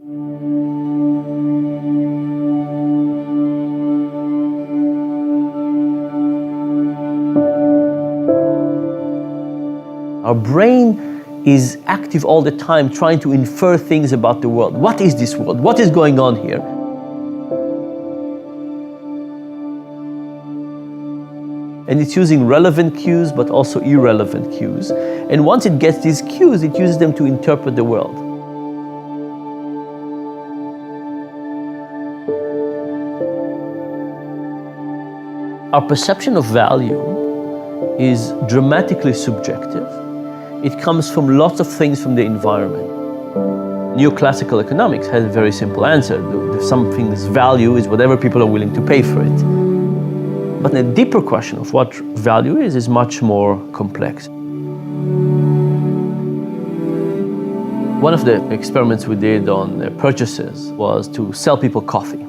Our brain is active all the time trying to infer things about the world. What is this world? What is going on here? And it's using relevant cues, but also irrelevant cues. And once it gets these cues, it uses them to interpret the world. Our perception of value is dramatically subjective. It comes from lots of things from the environment. Neoclassical economics has a very simple answer. Something's value is whatever people are willing to pay for it. But the deeper question of what value is much more complex. One of the experiments we did on purchases was to sell people coffee.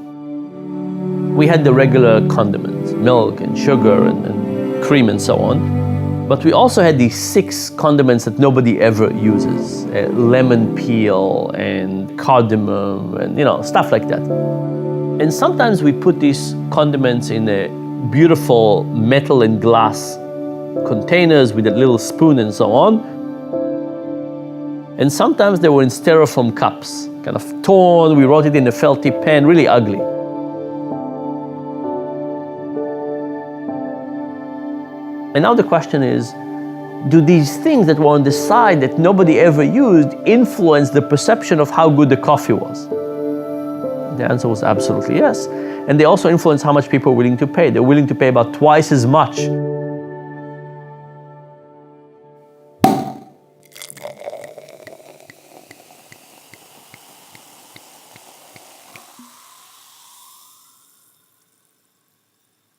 We had the regular condiments, milk and sugar and cream and so on. But we also had these 6 condiments that nobody ever uses. Lemon peel and cardamom and stuff like that. And sometimes we put these condiments in a beautiful metal and glass containers with a little spoon and so on. And sometimes they were in styrofoam cups, kind of torn. We wrote it in a felty pen, really ugly. And now the question is, do these things that were on the side that nobody ever used influence the perception of how good the coffee was? The answer was absolutely yes. And they also influence how much people are willing to pay. They're willing to pay about twice as much.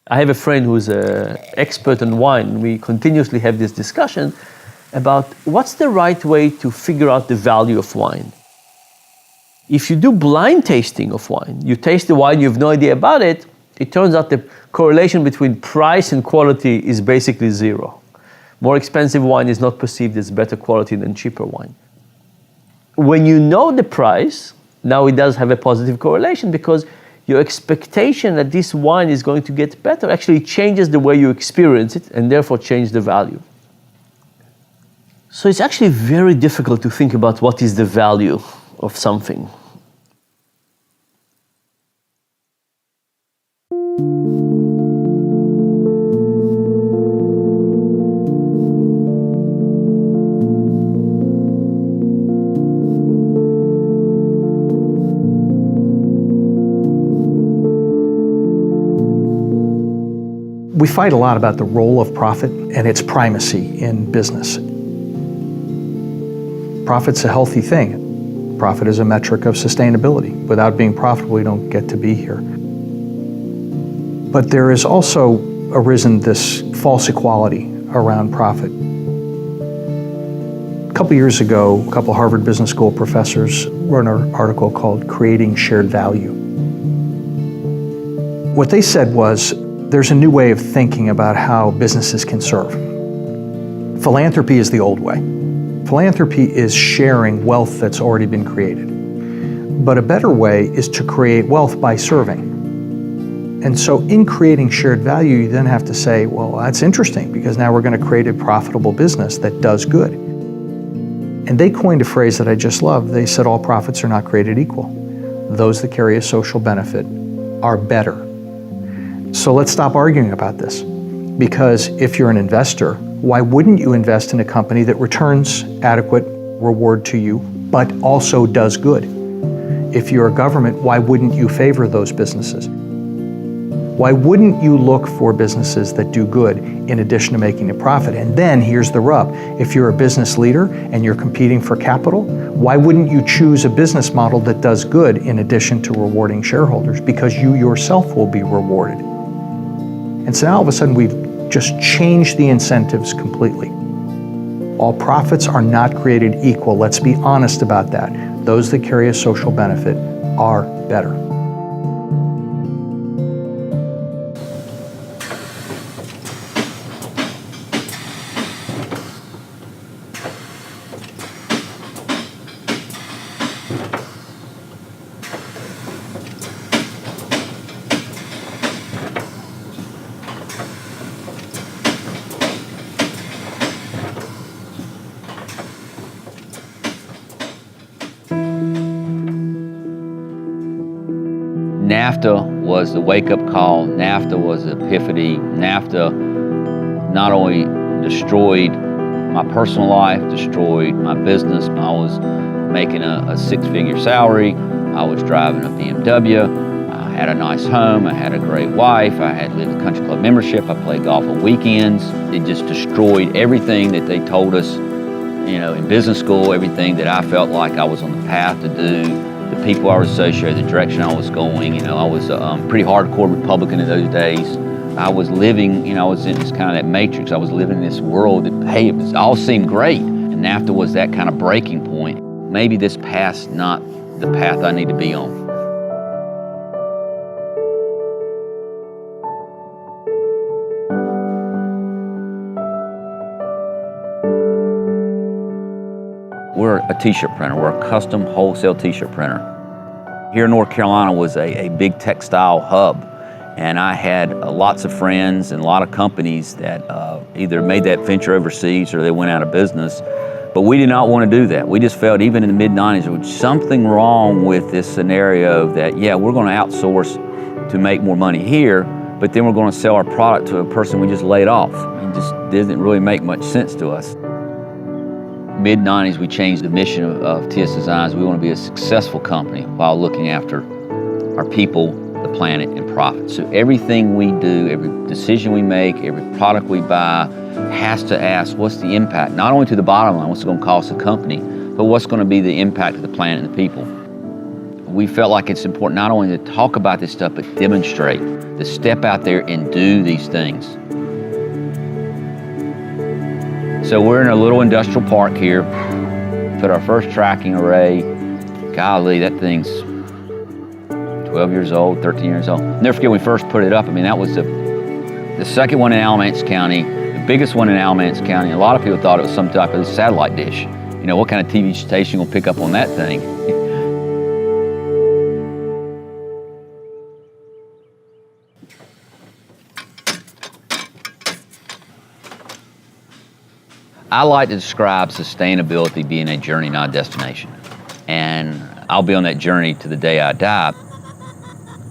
I have a friend who's an expert on wine. We continuously have this discussion about what's the right way to figure out the value of wine. If you do blind tasting of wine, you taste the wine, you have no idea about it, it turns out the correlation between price and quality is basically zero. More expensive wine is not perceived as better quality than cheaper wine. When you know the price, now it does have a positive correlation because your expectation that this wine is going to get better actually changes the way you experience it and therefore change the value. So it's actually very difficult to think about what is the value of something. We fight a lot about the role of profit and its primacy in business. Profit's a healthy thing. Profit is a metric of sustainability. Without being profitable, you don't get to be here. But there has also arisen this false equality around profit. A couple years ago, a couple Harvard Business School professors wrote an article called Creating Shared Value. What they said was, there's a new way of thinking about how businesses can serve. Philanthropy is the old way. Philanthropy is sharing wealth that's already been created. But a better way is to create wealth by serving. And so in creating shared value, you then have to say, well, that's interesting because now we're going to create a profitable business that does good. And they coined a phrase that I just love. They said all profits are not created equal. Those that carry a social benefit are better. So let's stop arguing about this. Because if you're an investor, why wouldn't you invest in a company that returns adequate reward to you, but also does good? If you're a government, why wouldn't you favor those businesses? Why wouldn't you look for businesses that do good in addition to making a profit? And then here's the rub. If you're a business leader and you're competing for capital, why wouldn't you choose a business model that does good in addition to rewarding shareholders? Because you yourself will be rewarded. And so now all of a sudden we've just changed the incentives completely. All profits are not created equal. Let's be honest about that. Those that carry a social benefit are better. NAFTA was the wake-up call. NAFTA was the epiphany. NAFTA not only destroyed my personal life, destroyed my business. I was making a six-figure salary. I was driving a BMW. I had a nice home. I had a great wife. I had lived a country club membership. I played golf on weekends. It just destroyed everything that they told us, in business school, everything that I felt like I was on the path to do, the people I was associated, the direction I was going. I was a pretty hardcore Republican in those days. I was living, I was in this kind of that matrix. I was living in this world that, hey, it all seemed great. And NAFTA was that kind of breaking point. Maybe this path's not the path I need to be on. We're a t-shirt printer. We're a custom wholesale t-shirt printer. Here in North Carolina was a big textile hub, and I had lots of friends and a lot of companies that either made that venture overseas or they went out of business. But we did not want to do that. We just felt, even in the mid-90s, there was something wrong with this scenario that, yeah, we're going to outsource to make more money here, but then we're going to sell our product to a person we just laid off. It just didn't really make much sense to us. Mid-90s, we changed the mission of TS Designs. We want to be a successful company while looking after our people, the planet, and profit. So everything we do, every decision we make, every product we buy has to ask, what's the impact? Not only to the bottom line, what's it going to cost the company, but what's going to be the impact of the planet and the people. We felt like it's important not only to talk about this stuff, but demonstrate, to step out there and do these things. So we're in a little industrial park here, put our first tracking array. Golly, that thing's 12 years old, 13 years old. Never forget when we first put it up. I mean, that was the second one in Alamance County, the biggest one in Alamance County. A lot of people thought it was some type of satellite dish. What kind of TV station will pick up on that thing? I like to describe sustainability being a journey, not a destination. And I'll be on that journey to the day I die.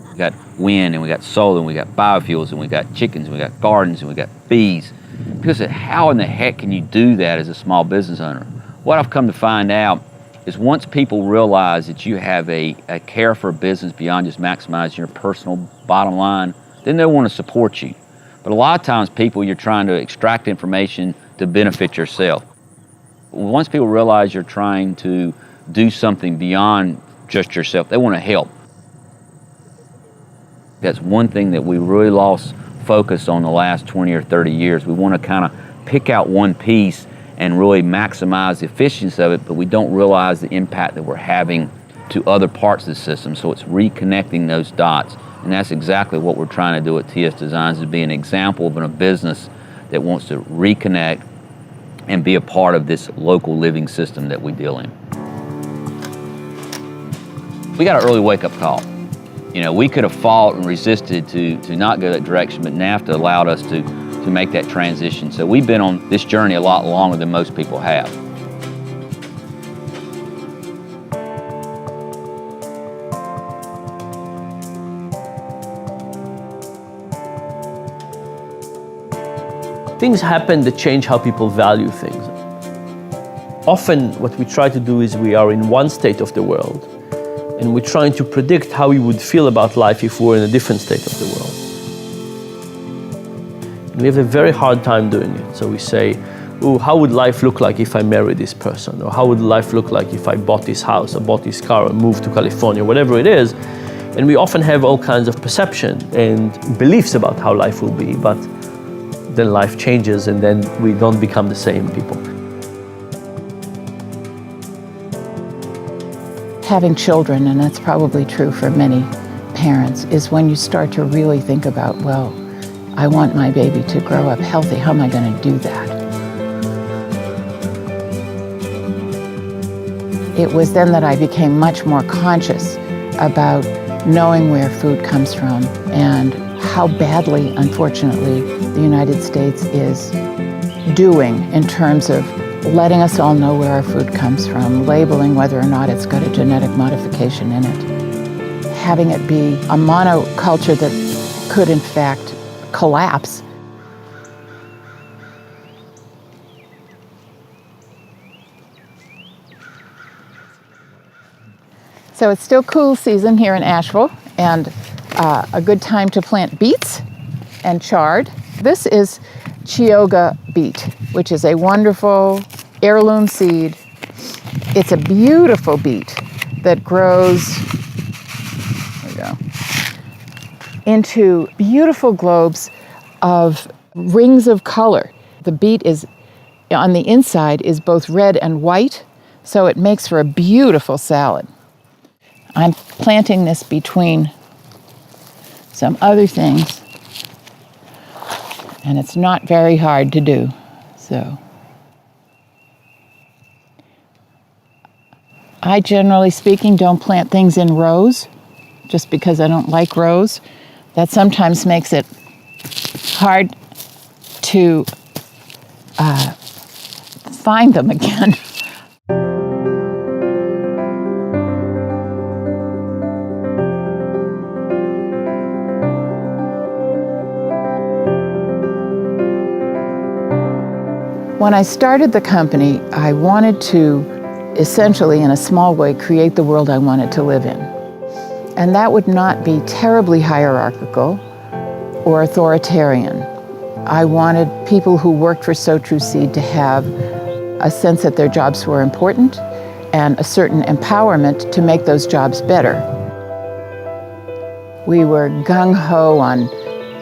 We got wind, and we got solar, and we got biofuels, and we got chickens, and we got gardens, and we got bees. Because how in the heck can you do that as a small business owner? What I've come to find out is once people realize that you have a care for a business beyond just maximizing your personal bottom line, then they want to support you. But a lot of times you're trying to extract information to benefit yourself. Once people realize you're trying to do something beyond just yourself, they want to help. That's one thing that we really lost focus on the last 20 or 30 years. We want to kind of pick out one piece and really maximize the efficiency of it, but we don't realize the impact that we're having to other parts of the system. So it's reconnecting those dots. And that's exactly what we're trying to do at TS Designs, is be an example of a business that wants to reconnect and be a part of this local living system that we deal in. We got an early wake-up call. We could have fought and resisted to not go that direction, but NAFTA allowed us to make that transition. So we've been on this journey a lot longer than most people have. Things happen that change how people value things. Often what we try to do is we are in one state of the world, and we're trying to predict how we would feel about life if we were in a different state of the world. And we have a very hard time doing it. So we say, oh, how would life look like if I married this person? Or how would life look like if I bought this house or bought this car or moved to California, whatever it is. And we often have all kinds of perception and beliefs about how life will be, but then life changes and then we don't become the same people. Having children, and that's probably true for many parents, is when you start to really think about, well, I want my baby to grow up healthy. How am I going to do that? It was then that I became much more conscious about knowing where food comes from and how badly, unfortunately, the United States is doing in terms of letting us all know where our food comes from, labeling whether or not it's got a genetic modification in it. having it be a monoculture that could in fact collapse. So it's still cool season here in Asheville, and a good time to plant beets and chard. This is Chioggia beet, which is a wonderful heirloom seed. It's a beautiful beet that grows, there we go, into beautiful globes of rings of color. The beet is, on the inside, is both red and white, so it makes for a beautiful salad. I'm planting this between some other things, and it's not very hard to do, so. I, generally speaking, don't plant things in rows, just because I don't like rows. That sometimes makes it hard to find them again. When I started the company, I wanted to essentially, in a small way, create the world I wanted to live in. And that would not be terribly hierarchical or authoritarian. I wanted people who worked for So True Seed to have a sense that their jobs were important and a certain empowerment to make those jobs better. We were gung-ho on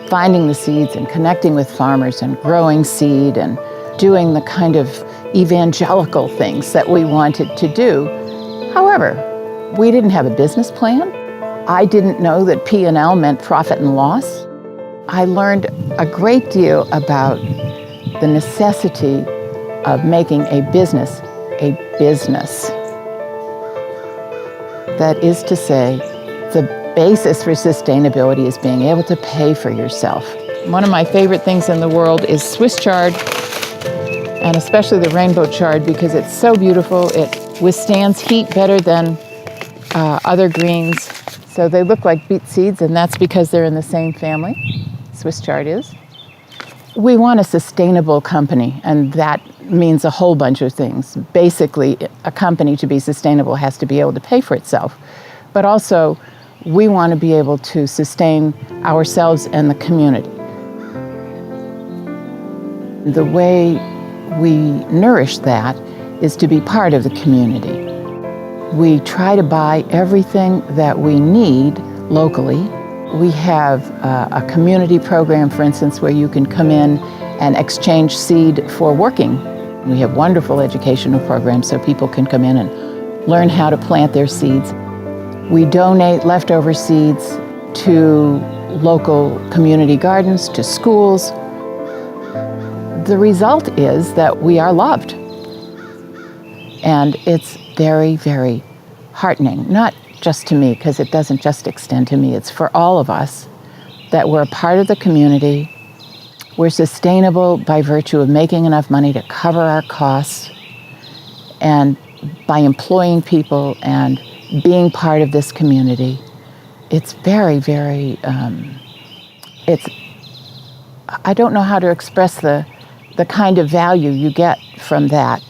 finding the seeds and connecting with farmers and growing seed and doing the kind of evangelical things that we wanted to do. However, we didn't have a business plan. I didn't know that P&L meant profit and loss. I learned a great deal about the necessity of making a business a business. That is to say, the basis for sustainability is being able to pay for yourself. One of my favorite things in the world is Swiss chard, and especially the rainbow chard, because it's so beautiful. It withstands heat better than other greens. So they look like beet seeds, and that's because they're in the same family. Swiss chard is. We want a sustainable company, and that means a whole bunch of things. Basically, a company to be sustainable has to be able to pay for itself. But also, we want to be able to sustain ourselves and the community. The way we nourish that is to be part of the community. We try to buy everything that we need locally. We have a community program, for instance, where you can come in and exchange seed for working. We have wonderful educational programs so people can come in and learn how to plant their seeds. We donate leftover seeds to local community gardens, to schools. The result is that we are loved. And it's very, very heartening, not just to me, because it doesn't just extend to me, it's for all of us, that we're a part of the community. We're sustainable by virtue of making enough money to cover our costs, and by employing people and being part of this community. It's very, very, I don't know how to express the kind of value you get from that.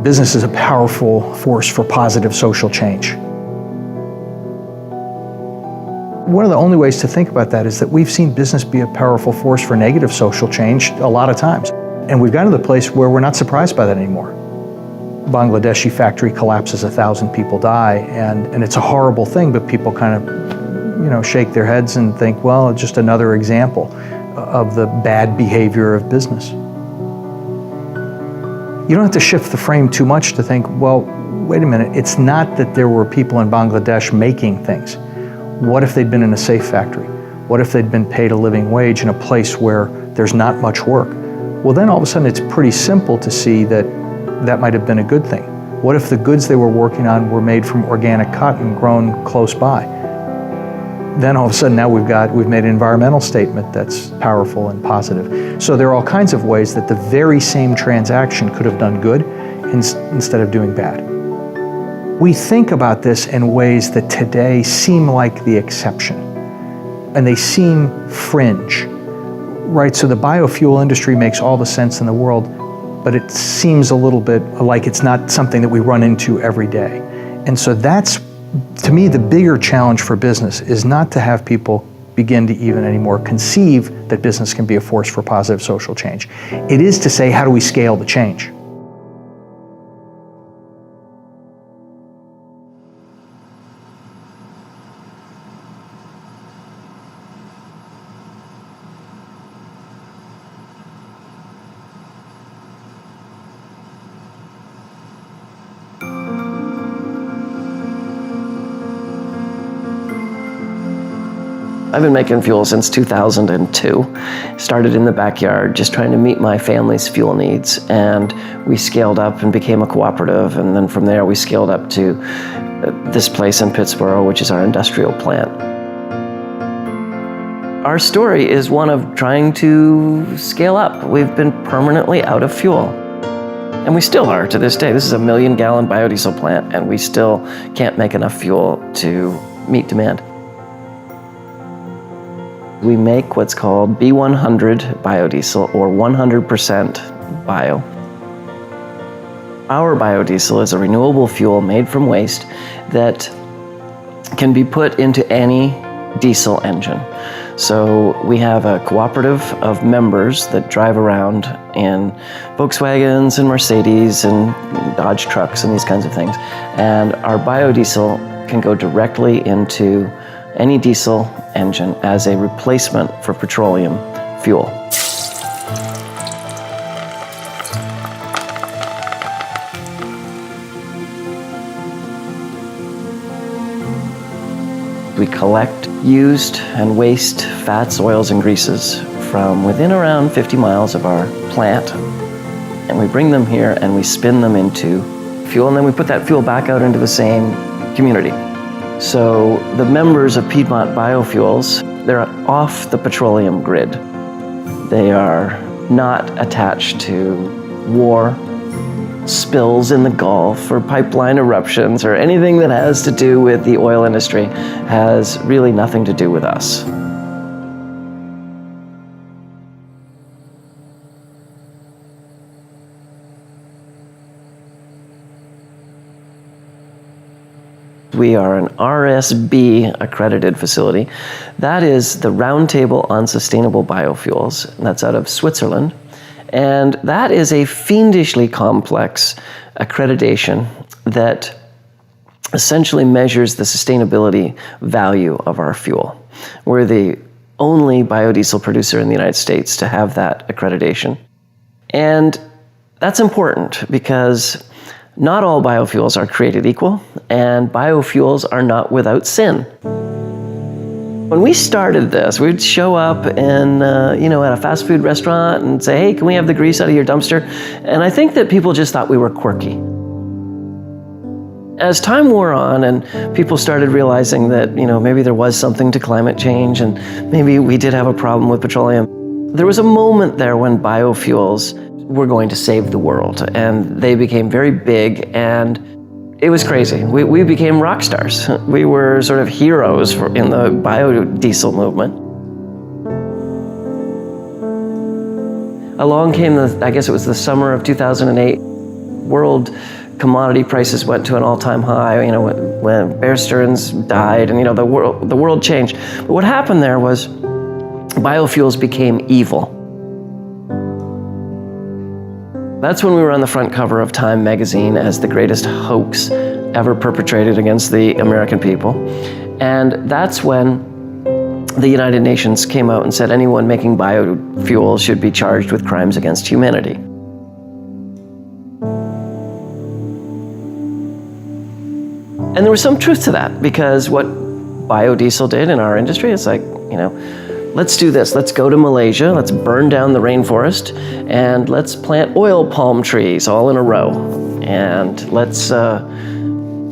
Business is a powerful force for positive social change. One of the only ways to think about that is that we've seen business be a powerful force for negative social change a lot of times. And we've gotten to the place where we're not surprised by that anymore. Bangladeshi factory collapses, 1,000 people die, and it's a horrible thing, but people kind of, shake their heads and think, well, it's just another example of the bad behavior of business. You don't have to shift the frame too much to think, well, wait a minute, it's not that there were people in Bangladesh making things. What if they'd been in a safe factory? What if they'd been paid a living wage in a place where there's not much work? Well, then all of a sudden it's pretty simple to see that that might have been a good thing. What if the goods they were working on were made from organic cotton grown close by? then all of a sudden now we've made an environmental statement that's powerful and positive. So there are all kinds of ways that the very same transaction could have done good instead of doing bad. We think about this in ways that today seem like the exception, and they seem fringe, right? So the biofuel industry makes all the sense in the world, but it seems a little bit like it's not something that we run into every day. And so that's, to me, the bigger challenge for business is not to have people begin to even anymore conceive that business can be a force for positive social change. It is to say, how do we scale the change? I've been making fuel since 2002. Started in the backyard, just trying to meet my family's fuel needs. And we scaled up and became a cooperative. And then from there, we scaled up to this place in Pittsburgh, which is our industrial plant. Our story is one of trying to scale up. We've been permanently out of fuel. And we still are to this day. This is a 1 million gallon biodiesel plant, and we still can't make enough fuel to meet demand. We make what's called B100 biodiesel, or 100% bio. Our biodiesel is a renewable fuel made from waste that can be put into any diesel engine. So we have a cooperative of members that drive around in Volkswagens and Mercedes and Dodge trucks and these kinds of things. And our biodiesel can go directly into any diesel engine as a replacement for petroleum fuel. We collect used and waste fats, oils, and greases from within around 50 miles of our plant. And we bring them here and we spin them into fuel, and then we put that fuel back out into the same community. So the members of Piedmont Biofuels, they're off the petroleum grid. They are not attached to war, spills in the Gulf, or pipeline eruptions, or anything that has to do with the oil industry has really nothing to do with us. We are an RSB accredited facility. That is the Roundtable on Sustainable Biofuels. That's out of Switzerland. And that is a fiendishly complex accreditation that essentially measures the sustainability value of our fuel. We're the only biodiesel producer in the United States to have that accreditation. And that's important because not all biofuels are created equal, and biofuels are not without sin. When we started this, we'd show up in, at a fast food restaurant and say, hey, can we have the grease out of your dumpster? And I think that people just thought we were quirky. As time wore on and people started realizing that, maybe there was something to climate change and maybe we did have a problem with petroleum, there was a moment there when biofuels were going to save the world, and they became very big, and it was crazy. We became rock stars. We were sort of heroes in the biodiesel movement. Along came I guess it was the summer of 2008, world commodity prices went to an all-time high, when Bear Stearns died, and the world changed. But what happened there was biofuels became evil. That's when we were on the front cover of Time magazine as the greatest hoax ever perpetrated against the American people. And that's when the United Nations came out and said anyone making biofuels should be charged with crimes against humanity. And there was some truth to that, because what biodiesel did in our industry, it's like, let's do this. Let's go to Malaysia, let's burn down the rainforest, and let's plant oil palm trees all in a row. And let's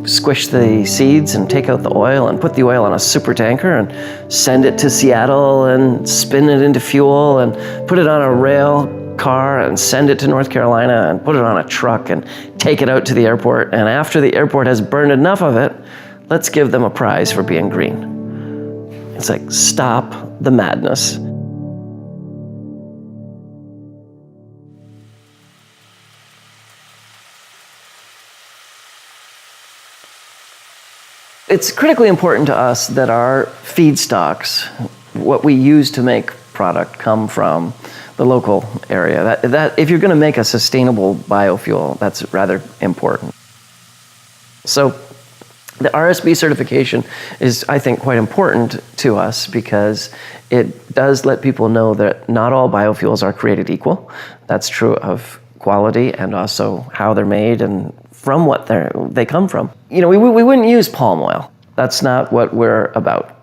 squish the seeds and take out the oil and put the oil on a super tanker and send it to Seattle and spin it into fuel and put it on a rail car and send it to North Carolina and put it on a truck and take it out to the airport. And after the airport has burned enough of it, let's give them a prize for being green. It's like, stop the madness. It's critically important to us that our feedstocks, what we use to make product, come from the local area. That if you're going to make a sustainable biofuel, that's rather important. So the RSB certification is, I think, quite important to us because it does let people know that not all biofuels are created equal. That's true of quality and also how they're made and from what they come from. You know, we wouldn't use palm oil. That's not what we're about.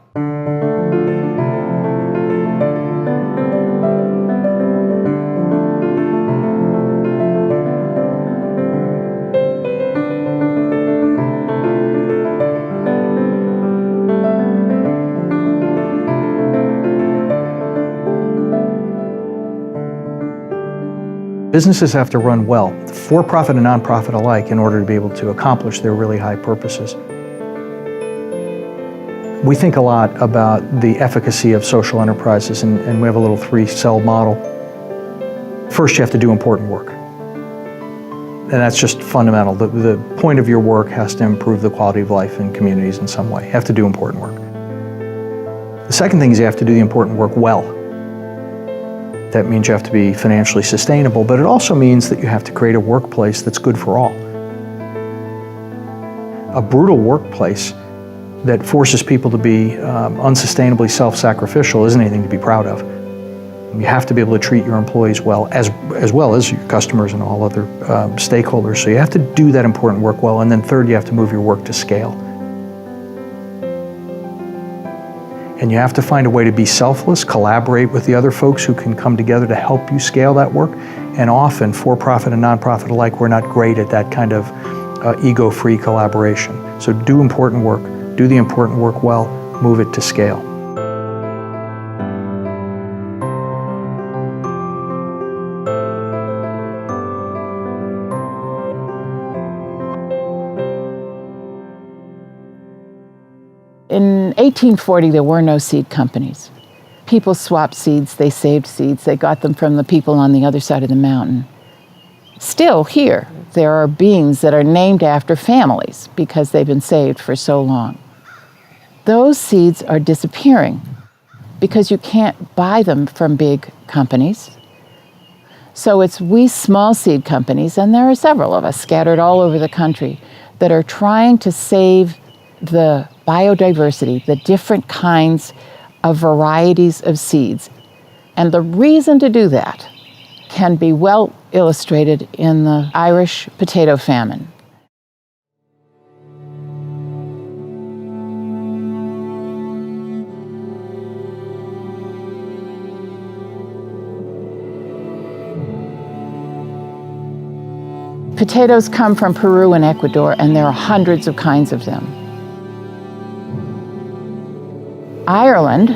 Businesses have to run well, for-profit and non-profit alike, in order to be able to accomplish their really high purposes. We think a lot about the efficacy of social enterprises, and we have a little 3-cell model. First, you have to do important work. And that's just fundamental. The point of your work has to improve the quality of life in communities in some way. You have to do important work. The second thing is you have to do the important work well. That means you have to be financially sustainable, but it also means that you have to create a workplace that's good for all. A brutal workplace that forces people to be unsustainably self-sacrificial isn't anything to be proud of. You have to be able to treat your employees well as your customers and all other stakeholders. So you have to do that important work well. And then third, you have to move your work to scale. And you have to find a way to be selfless, collaborate with the other folks who can come together to help you scale that work. And often, for-profit and non-profit alike, we're not great at that kind of ego-free collaboration. So do important work, do the important work well, move it to scale. In 1840, there were no seed companies. People swapped seeds, they saved seeds, they got them from the people on the other side of the mountain. Still here, there are beans that are named after families because they've been saved for so long. Those seeds are disappearing because you can't buy them from big companies. So it's we small seed companies, and there are several of us scattered all over the country, that are trying to save the biodiversity, the different kinds of varieties of seeds. And the reason to do that can be well illustrated in the Irish potato famine. Potatoes come from Peru and Ecuador, and there are hundreds of kinds of them. Ireland,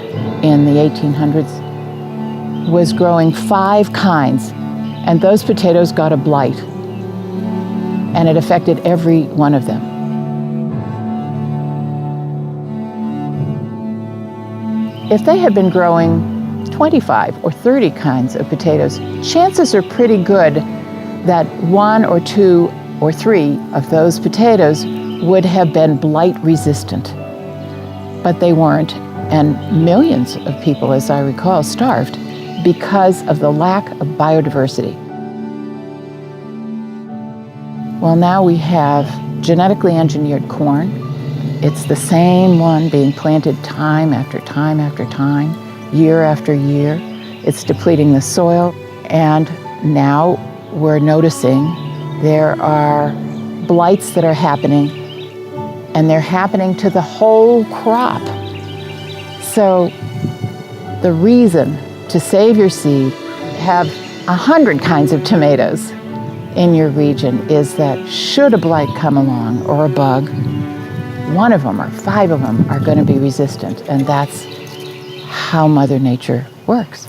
in the 1800s, was growing 5 kinds, and those potatoes got a blight, and it affected every one of them. If they had been growing 25 or 30 kinds of potatoes, chances are pretty good that 1 or 2 or 3 of those potatoes would have been blight resistant. But they weren't, and millions of people, as I recall, starved because of the lack of biodiversity. Well, now we have genetically engineered corn. It's the same one being planted time after time after time, year after year. It's depleting the soil, and now we're noticing there are blights that are happening, and they're happening to the whole crop. So the reason to save your seed, have 100 kinds of tomatoes in your region, is that should a blight come along or a bug, one of them or 5 of them are going to be resistant, and that's how Mother Nature works.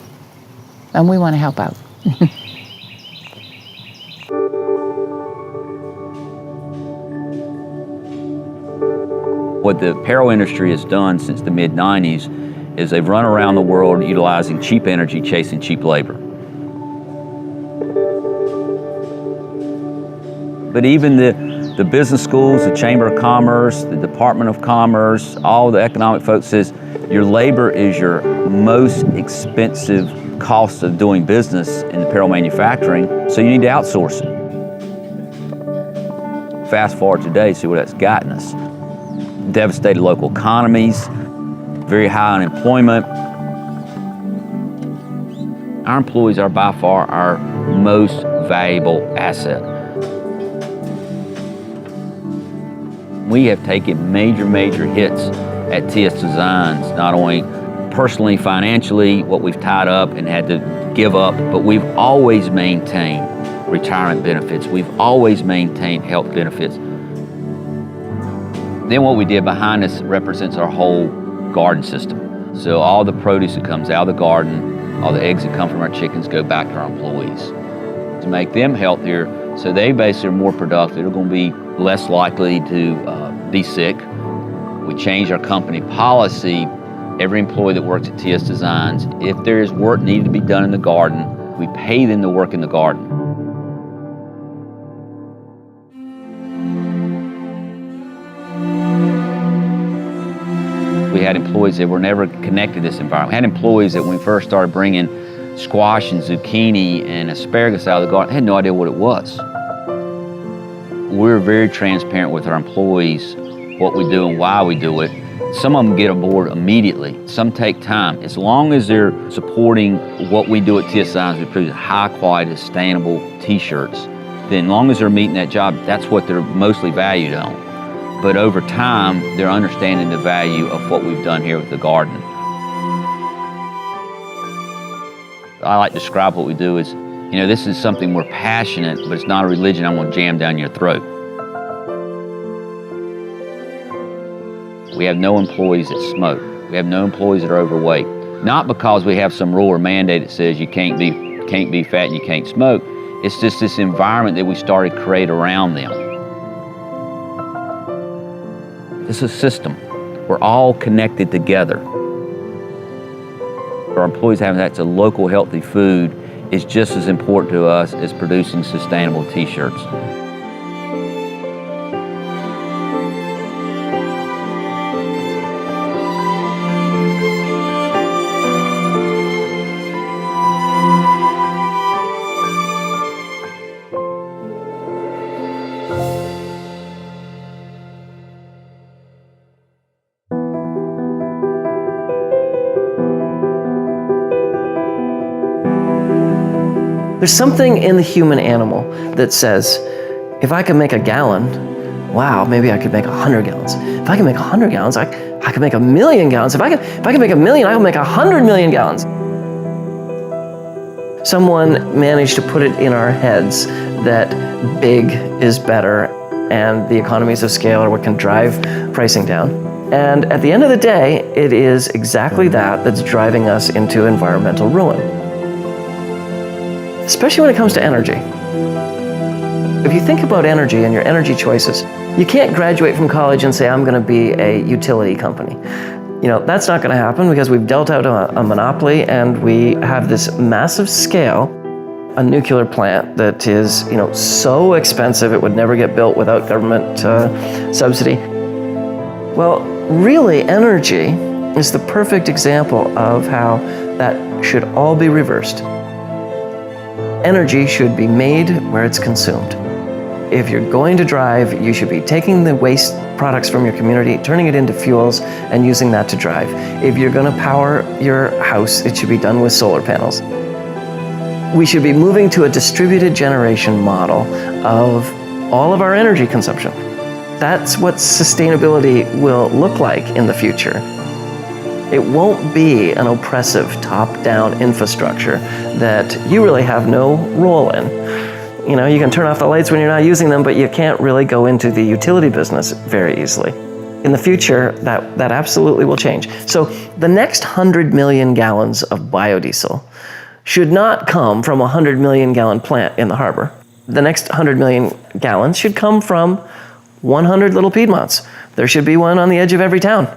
And we want to help out. What the apparel industry has done since the mid-90s is they've run around the world utilizing cheap energy, chasing cheap labor. But even the business schools, the Chamber of Commerce, the Department of Commerce, all the economic folks says your labor is your most expensive cost of doing business in apparel manufacturing, so you need to outsource it. Fast forward today, see where that's gotten us. Devastated local economies, very high unemployment. Our employees are by far our most valuable asset. We have taken major hits at TS Designs, not only personally, financially, what we've tied up and had to give up, but we've always maintained retirement benefits. We've always maintained health benefits. Then what we did behind us represents our whole garden system. So all the produce that comes out of the garden, all the eggs that come from our chickens go back to our employees to make them healthier, so they basically are more productive. They're going to be less likely to be sick. We changed our company policy. Every employee that works at TS Designs, if there is work needed to be done in the garden, we pay them to work in the garden. We had employees that were never connected to this environment. We had employees that when we first started bringing squash and zucchini and asparagus out of the garden, had no idea what it was. We're very transparent with our employees, what we do and why we do it. Some of them get aboard immediately. Some take time. As long as they're supporting what we do at TS Designs, we produce high quality, sustainable t-shirts, then as long as they're meeting that job, that's what they're mostly valued on. But over time, they're understanding the value of what we've done here with the garden. I like to describe what we do as, this is something we're passionate, but it's not a religion I'm going to jam down your throat. We have no employees that smoke. We have no employees that are overweight. Not because we have some rule or mandate that says you can't be fat and you can't smoke. It's just this environment that we started to create around them. It's a system. We're all connected together. Our employees having access to local healthy food is just as important to us as producing sustainable t-shirts. There's something in the human animal that says, if I can make a gallon, wow, maybe I could make 100 gallons. If I can make 100 gallons, I can make 1,000,000 gallons. If I can make 1,000,000, I can make 100 million gallons. Someone managed to put it in our heads that big is better and the economies of scale are what can drive pricing down. And at the end of the day, it is exactly that that's driving us into environmental ruin. Especially when it comes to energy. If you think about energy and your energy choices, you can't graduate from college and say, I'm going to be a utility company. That's not going to happen because we've dealt out a monopoly and we have this massive scale, a nuclear plant that is, so expensive it would never get built without government subsidy. Well, really, energy is the perfect example of how that should all be reversed. Energy should be made where it's consumed. If you're going to drive, you should be taking the waste products from your community, turning it into fuels, and using that to drive. If you're going to power your house, it should be done with solar panels. We should be moving to a distributed generation model of all of our energy consumption. That's what sustainability will look like in the future. It won't be an oppressive top-down infrastructure that you really have no role in. You can turn off the lights when you're not using them, but you can't really go into the utility business very easily. in the future, that absolutely will change. So the next 100 million gallons of biodiesel should not come from a 100 million gallon plant in the harbor. The next 100 million gallons should come from 100 little Piedmonts. There should be one on the edge of every town.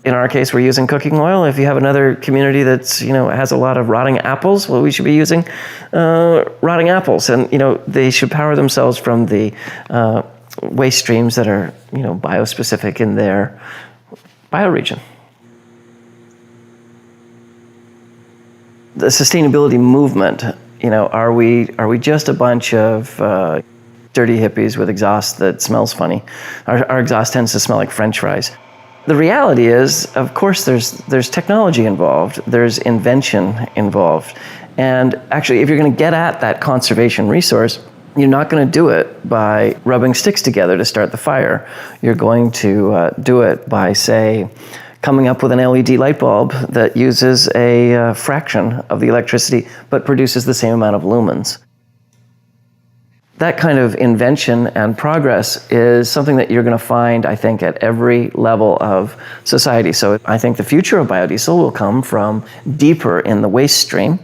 In our case, we're using cooking oil. If you have another community that's, has a lot of rotting apples, well, we should be using rotting apples. And, they should power themselves from the waste streams that are, biospecific in their bioregion. The sustainability movement, are we just a bunch of dirty hippies with exhaust that smells funny? Our exhaust tends to smell like French fries. The reality is, of course, there's technology involved, there's invention involved. And actually, if you're going to get at that conservation resource, you're not going to do it by rubbing sticks together to start the fire. You're going to do it by, say, coming up with an LED light bulb that uses a fraction of the electricity but produces the same amount of lumens. That kind of invention and progress is something that you're going to find, I think, at every level of society. So I think the future of biodiesel will come from deeper in the waste stream.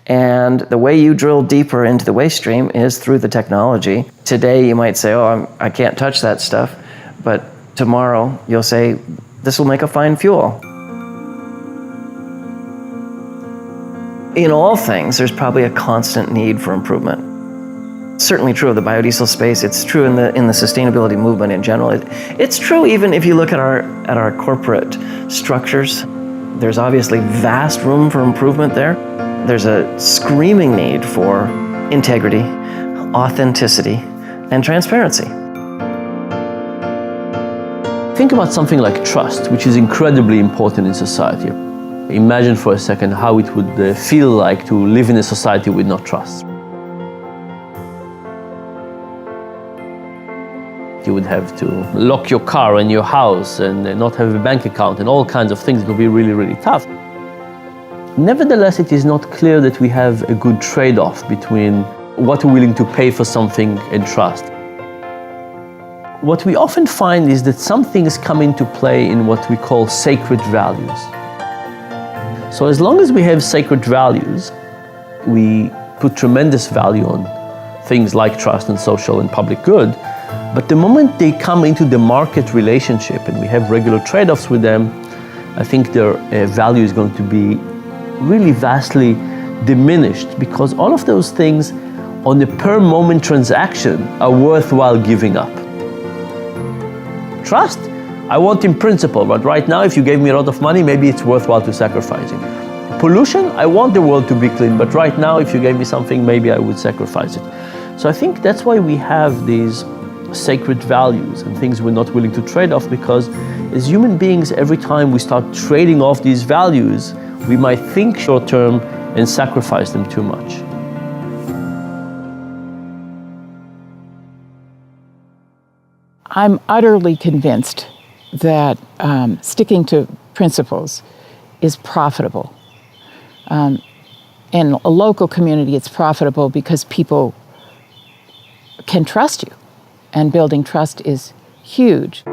And the way you drill deeper into the waste stream is through the technology. Today you might say, I can't touch that stuff. But tomorrow you'll say, this will make a fine fuel. In all things, there's probably a constant need for improvement. Certainly true of the biodiesel space. It's true in the sustainability movement in general. It's true even if you look at our corporate structures. There's obviously vast room for improvement there. There's a screaming need for integrity, authenticity, and transparency. Think about something like trust, which is incredibly important in society. Imagine for a second how it would feel like to live in a society with no trust. You would have to lock your car and your house and not have a bank account and all kinds of things. It would be really, really tough. Nevertheless, it is not clear that we have a good trade-off between what we're willing to pay for something and trust. What we often find is that some things come into play in what we call sacred values. So as long as we have sacred values, we put tremendous value on things like trust and social and public good. But the moment they come into the market relationship and we have regular trade-offs with them, I think their value is going to be really vastly diminished, because all of those things on the per moment transaction are worthwhile giving up. Trust, I want in principle, but right now if you gave me a lot of money, maybe it's worthwhile to sacrifice it. Pollution, I want the world to be clean, but right now if you gave me something, maybe I would sacrifice it. So I think that's why we have these sacred values and things we're not willing to trade off, because as human beings, every time we start trading off these values, we might think short term and sacrifice them too much. I'm utterly convinced that sticking to principles is profitable. In a local community, it's profitable because people can trust you, and building trust is huge.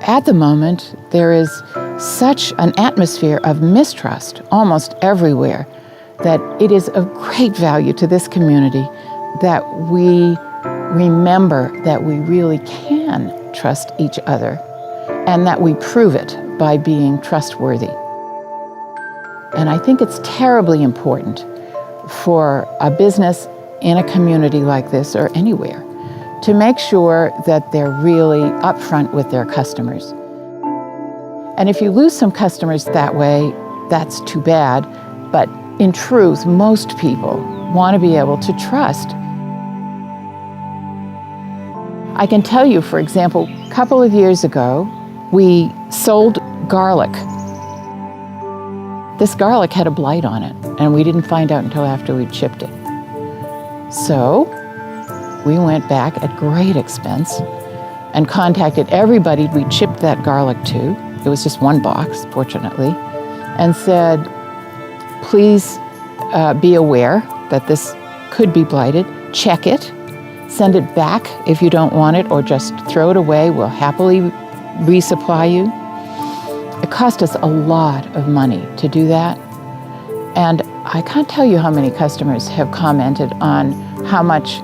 At the moment, there is such an atmosphere of mistrust almost everywhere that it is of great value to this community that we remember that we really can trust each other and that we prove it by being trustworthy. And I think it's terribly important for a business in a community like this or anywhere to make sure that they're really upfront with their customers. And if you lose some customers that way, that's too bad. But in truth, most people want to be able to trust. I can tell you, for example, a couple of years ago, we sold garlic. This garlic had a blight on it, and we didn't find out until after we'd shipped it. So we went back at great expense and contacted everybody we'd shipped that garlic to. It was just one box, fortunately, and said, please be aware that this could be blighted. Check it. send it back if you don't want it, or just throw it away. We'll happily resupply you. It cost us a lot of money to do that. And I can't tell you how many customers have commented on how much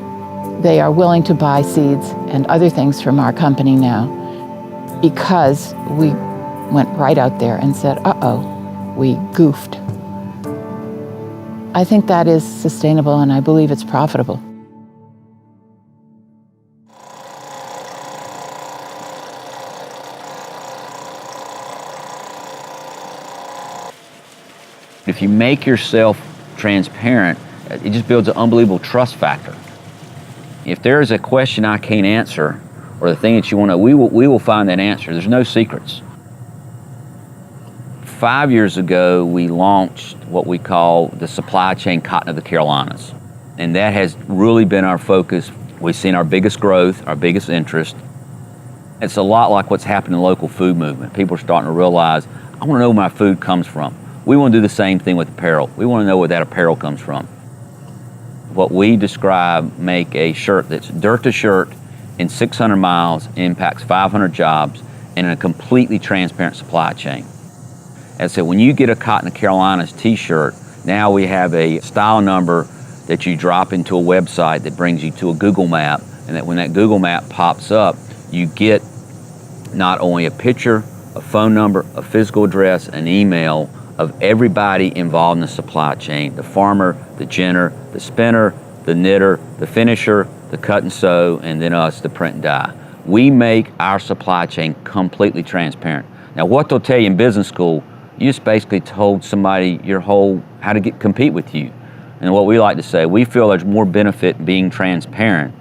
they are willing to buy seeds and other things from our company now because we went right out there and said, uh-oh, we goofed. I think that is sustainable, and I believe it's profitable. If you make yourself transparent, it just builds an unbelievable trust factor. If there is a question I can't answer, or the thing that you want to know, we will find that answer. There's no secrets. 5 years ago, we launched what we call the supply chain cotton of the Carolinas. And that has really been our focus. We've seen our biggest growth, our biggest interest. It's a lot like what's happened in the local food movement. People are starting to realize, I want to know where my food comes from. We want to do the same thing with apparel. We want to know where that apparel comes from. What we describe, make a shirt that's dirt to shirt in 600 miles, impacts 500 jobs, and in a completely transparent supply chain. As I said, when you get a Cotton of Carolinas t-shirt, now we have a style number that you drop into a website that brings you to a Google map, and that when that Google map pops up, you get not only a picture, a phone number, a physical address, an email of everybody involved in the supply chain: the farmer, the ginner, the spinner, the knitter, the finisher, the cut and sew, and then us, the print and dye. We make our supply chain completely transparent. Now, what they'll tell you in business school, you just basically told somebody how to compete with you. And what we like to say, we feel there's more benefit being transparent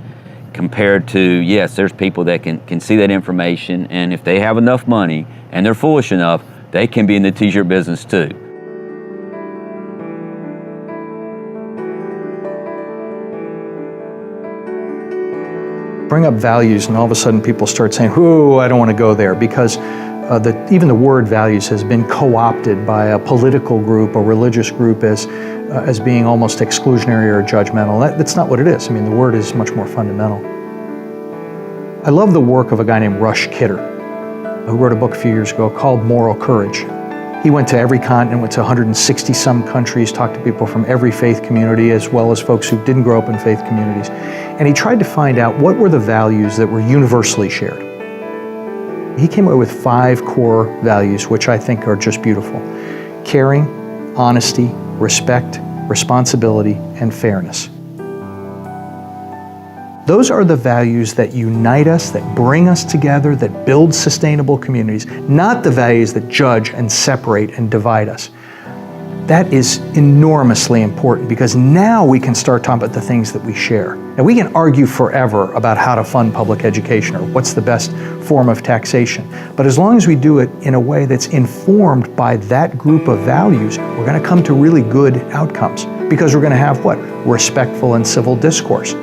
compared to, yes, there's people that can see that information, and if they have enough money and they're foolish enough, they can be in the t-shirt business too. Bring up values, and all of a sudden people start saying, "Ooh, I don't want to go there," because even the word values has been co-opted by a political group, a religious group, as being almost exclusionary or judgmental. That's not what it is. I mean, the word is much more fundamental. I love the work of a guy named Rush Kidder, who wrote a book a few years ago called Moral Courage. He went to every continent, went to 160 some countries, talked to people from every faith community, as well as folks who didn't grow up in faith communities. And he tried to find out what were the values that were universally shared. He came up with 5 core values, which I think are just beautiful: caring, honesty, respect, responsibility, and fairness. Those are the values that unite us, that bring us together, that build sustainable communities, not the values that judge and separate and divide us. That is enormously important, because now we can start talking about the things that we share. Now, we can argue forever about how to fund public education or what's the best form of taxation. But as long as we do it in a way that's informed by that group of values, we're going to come to really good outcomes, because we're going to have what? Respectful and civil discourse.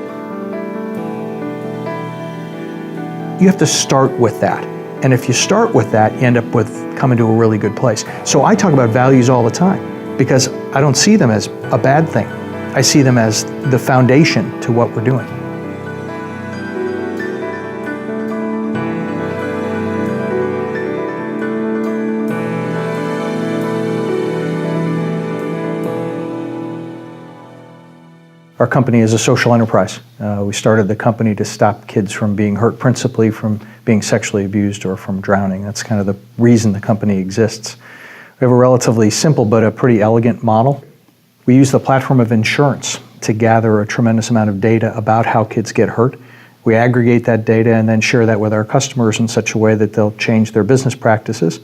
You have to start with that. And if you start with that, you end up with coming to a really good place. So I talk about values all the time, because I don't see them as a bad thing. I see them as the foundation to what we're doing. Our company is a social enterprise. We started the company to stop kids from being hurt, principally from being sexually abused or from drowning. That's kind of the reason the company exists. We have a relatively simple but a pretty elegant model. We use the platform of insurance to gather a tremendous amount of data about how kids get hurt. We aggregate that data and then share that with our customers in such a way that they'll change their business practices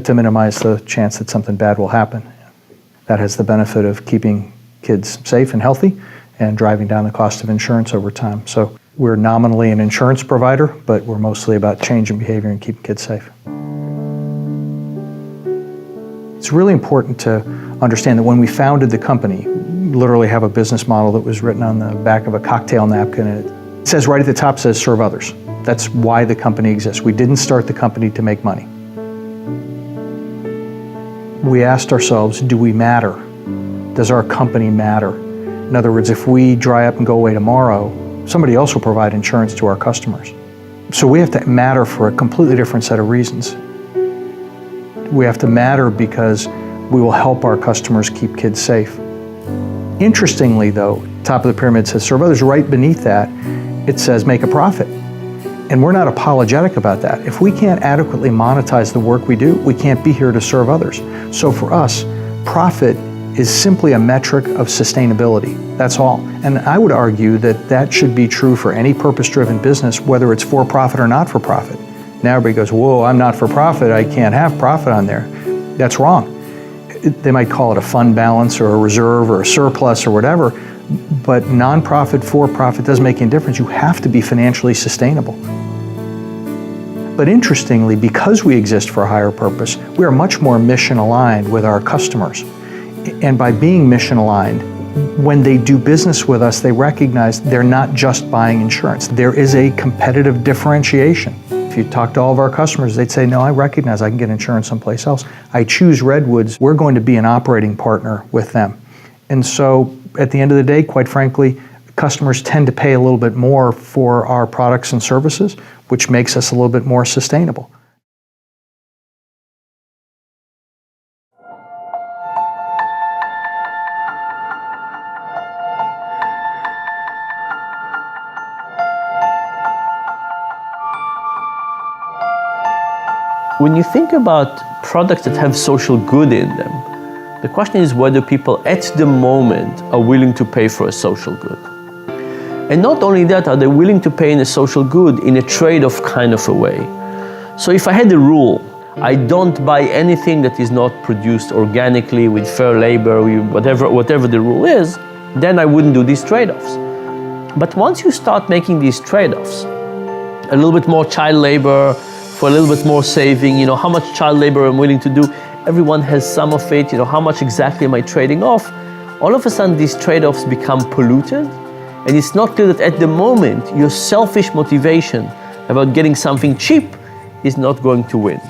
to minimize the chance that something bad will happen. That has the benefit of keeping kids safe and healthy and driving down the cost of insurance over time. So we're nominally an insurance provider, but we're mostly about changing behavior and keeping kids safe. It's really important to understand that when we founded the company, we literally have a business model that was written on the back of a cocktail napkin. And it says right at the top, says serve others. That's why the company exists. We didn't start the company to make money. We asked ourselves, do we matter? Does our company matter? In other words, if we dry up and go away tomorrow, Somebody else will provide insurance to our customers. So we have to matter for a completely different set of reasons. We have to matter because we will help our customers keep kids safe. Interestingly though, top of the pyramid says serve others. Right beneath that, it says make a profit. And we're not apologetic about that. If we can't adequately monetize the work we do, we can't be here to serve others. So for us, profit is simply a metric of sustainability. That's all. And I would argue that that should be true for any purpose-driven business, whether it's for profit or not for profit. Now everybody goes, whoa, I'm not for profit, I can't have profit on there. That's wrong. They might call it a fund balance or a reserve or a surplus or whatever, but nonprofit, for-profit doesn't make any difference. You have to be financially sustainable. But interestingly, because we exist for a higher purpose, we are much more mission aligned with our customers. And by being mission aligned, when they do business with us, they recognize they're not just buying insurance. There is a competitive differentiation. If you talk to all of our customers, they'd say, no, I recognize I can get insurance someplace else. I choose Redwoods. We're going to be an operating partner with them. And so at the end of the day, quite frankly, customers tend to pay a little bit more for our products and services, which makes us a little bit more sustainable. When you think about products that have social good in them, the question is whether people at the moment are willing to pay for a social good. And not only that, are they willing to pay in a social good in a trade-off kind of a way. So if I had a rule, I don't buy anything that is not produced organically with fair labor, whatever the rule is, then I wouldn't do these trade-offs. But once you start making these trade-offs, a little bit more child labor, for a little bit more saving, how much child labor I'm willing to do, everyone has some of it, how much exactly am I trading off? All of a sudden these trade-offs become polluted, and it's not clear that at the moment your selfish motivation about getting something cheap is not going to win.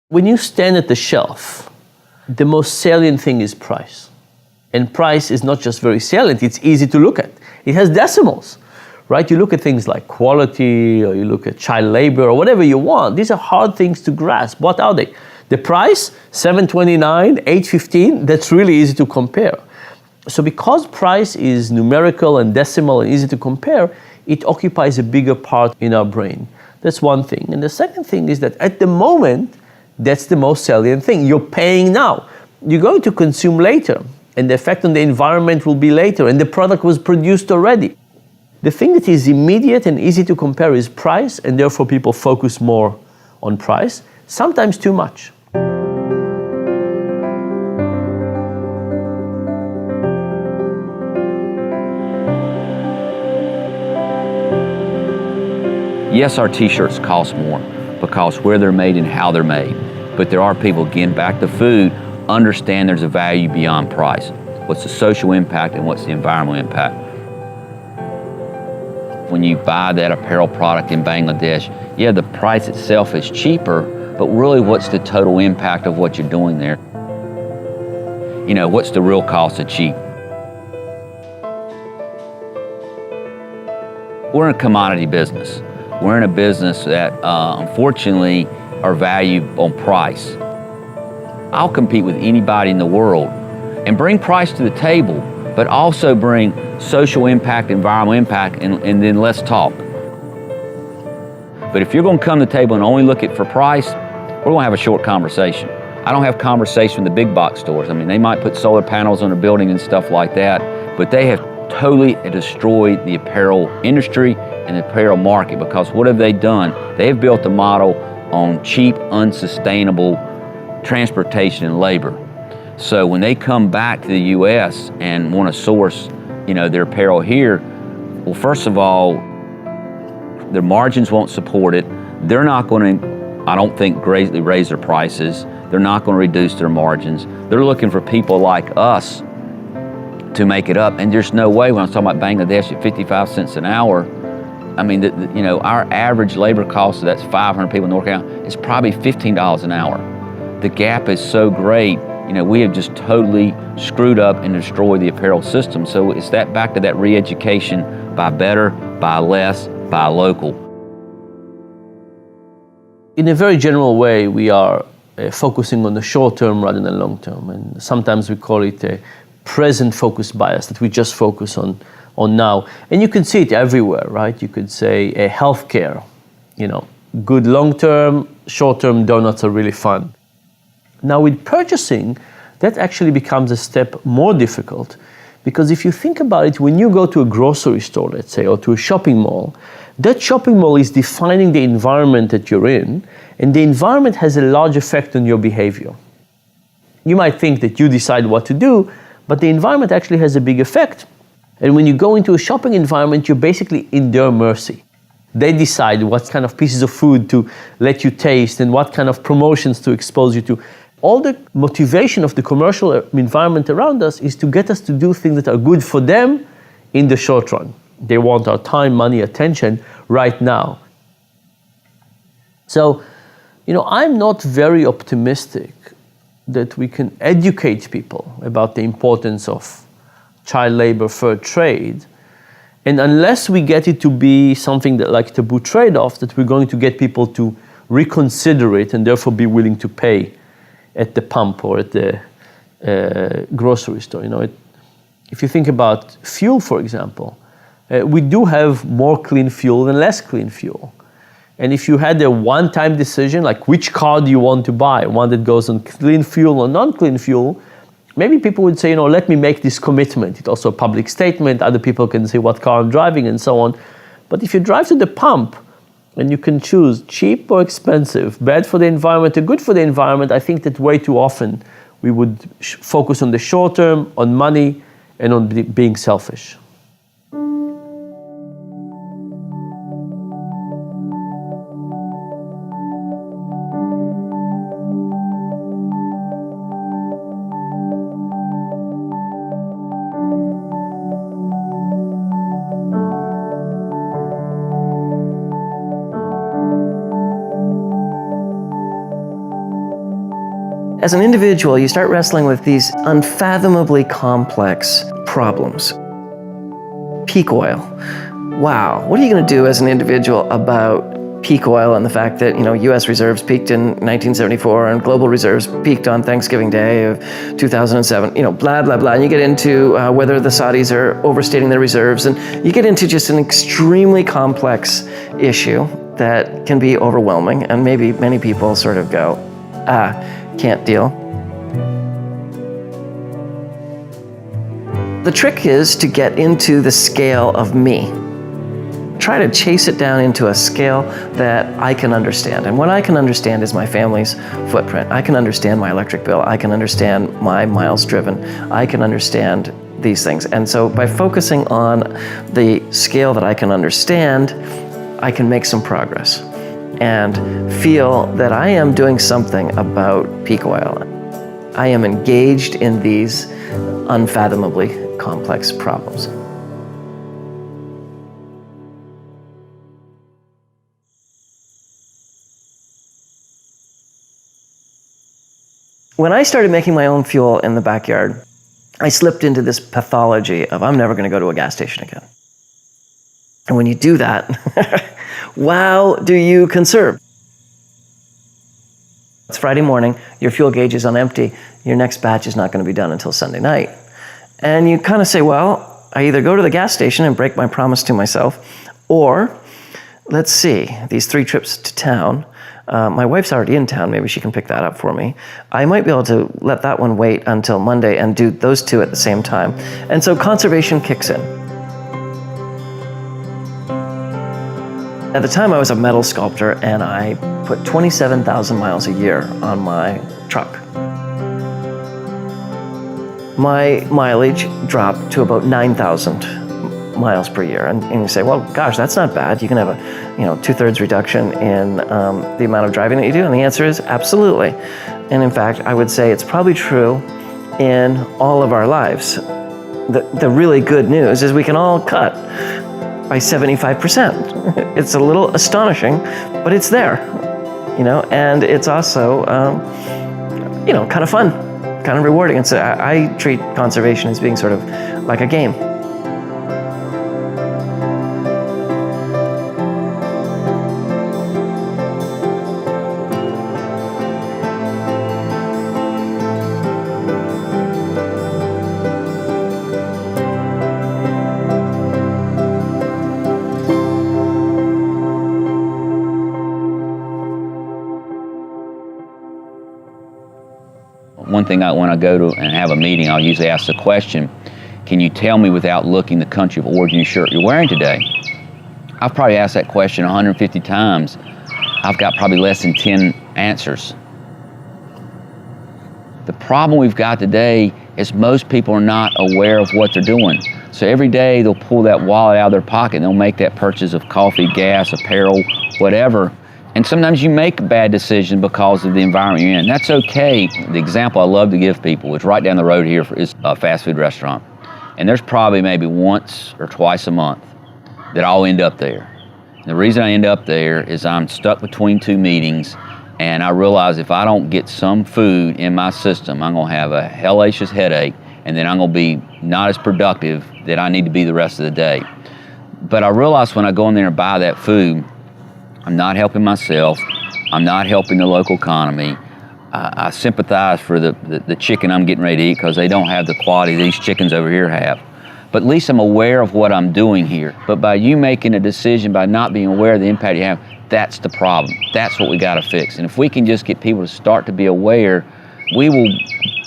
When you stand at the shelf, the most salient thing is price. And price is not just very salient, it's easy to look at. It has decimals. Right? You look at things like quality, or you look at child labor, or whatever you want. These are hard things to grasp. What are they? The price, $7.29, $8.15, that's really easy to compare. So because price is numerical and decimal and easy to compare, it occupies a bigger part in our brain. That's one thing. And the second thing is that at the moment, that's the most salient thing. You're paying now. You're going to consume later, and the effect on the environment will be later, and the product was produced already. The thing that is immediate and easy to compare is price, and therefore people focus more on price, sometimes too much. Yes, our t-shirts cost more because where they're made and how they're made. But there are people, again, back to food, understand there's a value beyond price. What's the social impact and what's the environmental impact? When you buy that apparel product in Bangladesh, yeah, the price itself is cheaper, but really what's the total impact of what you're doing there? What's the real cost of cheap? We're in a commodity business. We're in a business that, unfortunately, are valued on price. I'll compete with anybody in the world and bring price to the table, but also bring social impact, environmental impact, and then let's talk. But if you're going to come to the table and only look at for price, we're going to have a short conversation. I don't have conversation with the big box stores. I mean, they might put solar panels on a building and stuff like that, but they have totally destroyed the apparel industry and the apparel market because what have they done? They have built a model on cheap, unsustainable transportation and labor. So when they come back to the U.S. and want to source, their apparel here, well, first of all, their margins won't support it. They're not going to, I don't think, greatly raise their prices. They're not going to reduce their margins. They're looking for people like us to make it up. And there's no way, when I'm talking about Bangladesh at 55 cents an hour, I mean, our average labor cost, so that's 500 people in North Carolina, is probably $15 an hour. The gap is so great, we have just totally screwed up and destroyed the apparel system. So it's that back to that re-education, buy better, buy less, buy local. In a very general way, we are focusing on the short term rather than long term. And sometimes we call it a present focus bias, that we just focus on now. And you can see it everywhere, right? You could say healthcare, good long term, short term donuts are really fun. Now with purchasing, that actually becomes a step more difficult, because if you think about it, when you go to a grocery store, let's say, or to a shopping mall, that shopping mall is defining the environment that you're in, and the environment has a large effect on your behavior. You might think that you decide what to do, but the environment actually has a big effect. And when you go into a shopping environment, you're basically in their mercy. They decide what kind of pieces of food to let you taste and what kind of promotions to expose you to. All the motivation of the commercial environment around us is to get us to do things that are good for them in the short run. They want our time, money, attention right now. So, I'm not very optimistic that we can educate people about the importance of child labor, fair trade. And unless we get it to be something that like taboo trade-off, that we're going to get people to reconsider it and therefore be willing to pay at the pump or at the grocery store. If you think about fuel, for example, we do have more clean fuel than less clean fuel. And if you had a one-time decision, like which car do you want to buy, one that goes on clean fuel or non-clean fuel, maybe people would say, let me make this commitment. It's also a public statement. Other people can say what car I'm driving and so on. But if you drive to the pump and you can choose cheap or expensive, bad for the environment or good for the environment, I think that way too often we would focus on the short term, on money, and on being selfish. As an individual, you start wrestling with these unfathomably complex problems. Peak oil. Wow, what are you going to do as an individual about peak oil and the fact that, U.S. reserves peaked in 1974 and global reserves peaked on Thanksgiving Day of 2007, blah, blah, blah. And you get into whether the Saudis are overstating their reserves, and you get into just an extremely complex issue that can be overwhelming, and maybe many people sort of go, can't deal. The trick is to get into the scale of me. Try to chase it down into a scale that I can understand. And what I can understand is my family's footprint. I can understand my electric bill. I can understand my miles driven. I can understand these things. And so by focusing on the scale that I can understand, I can make some progress and feel that I am doing something about peak oil. I am engaged in these unfathomably complex problems. When I started making my own fuel in the backyard, I slipped into this pathology of I'm never going to go to a gas station again. And when you do that, wow, do you conserve? It's Friday morning, your fuel gauge is on empty, your next batch is not going to be done until Sunday night. And you kind of say, well, I either go to the gas station and break my promise to myself, or let's see, these 3 trips to town, my wife's already in town, maybe she can pick that up for me. I might be able to let that one wait until Monday and do those 2 at the same time. And so conservation kicks in. At the time, I was a metal sculptor, and I put 27,000 miles a year on my truck. My mileage dropped to about 9,000 miles per year. And you say, well, gosh, that's not bad. You can have a 2/3 reduction in the amount of driving that you do. And the answer is absolutely. And in fact, I would say it's probably true in all of our lives. The really good news is we can all cut by 75%. It's a little astonishing, but it's there, and it's also, kind of fun. kind of rewarding. And so I treat conservation as being sort of like a game. One thing, when I go to and have a meeting, I'll usually ask the question, can you tell me without looking the country of origin shirt you're wearing today? I've probably asked that question 150 times. I've got probably less than 10 answers. The problem we've got today is most people are not aware of what they're doing. So every day they'll pull that wallet out of their pocket and they'll make that purchase of coffee, gas, apparel, whatever. And sometimes you make a bad decision because of the environment you're in. That's okay. The example I love to give people is right down the road here is a fast food restaurant. And there's probably maybe once or twice a month that I'll end up there. And the reason I end up there is I'm stuck between two meetings, and I realize if I don't get some food in my system, I'm gonna have a hellacious headache, and then I'm gonna be not as productive that I need to be the rest of the day. But I realize when I go in there and buy that food, I'm not helping myself, I'm not helping the local economy. I sympathize for the chicken I'm getting ready to eat because they don't have the quality these chickens over here have. But at least I'm aware of what I'm doing here. But by you making a decision, by not being aware of the impact you have, that's the problem. That's what we gotta fix. And if we can just get people to start to be aware, we will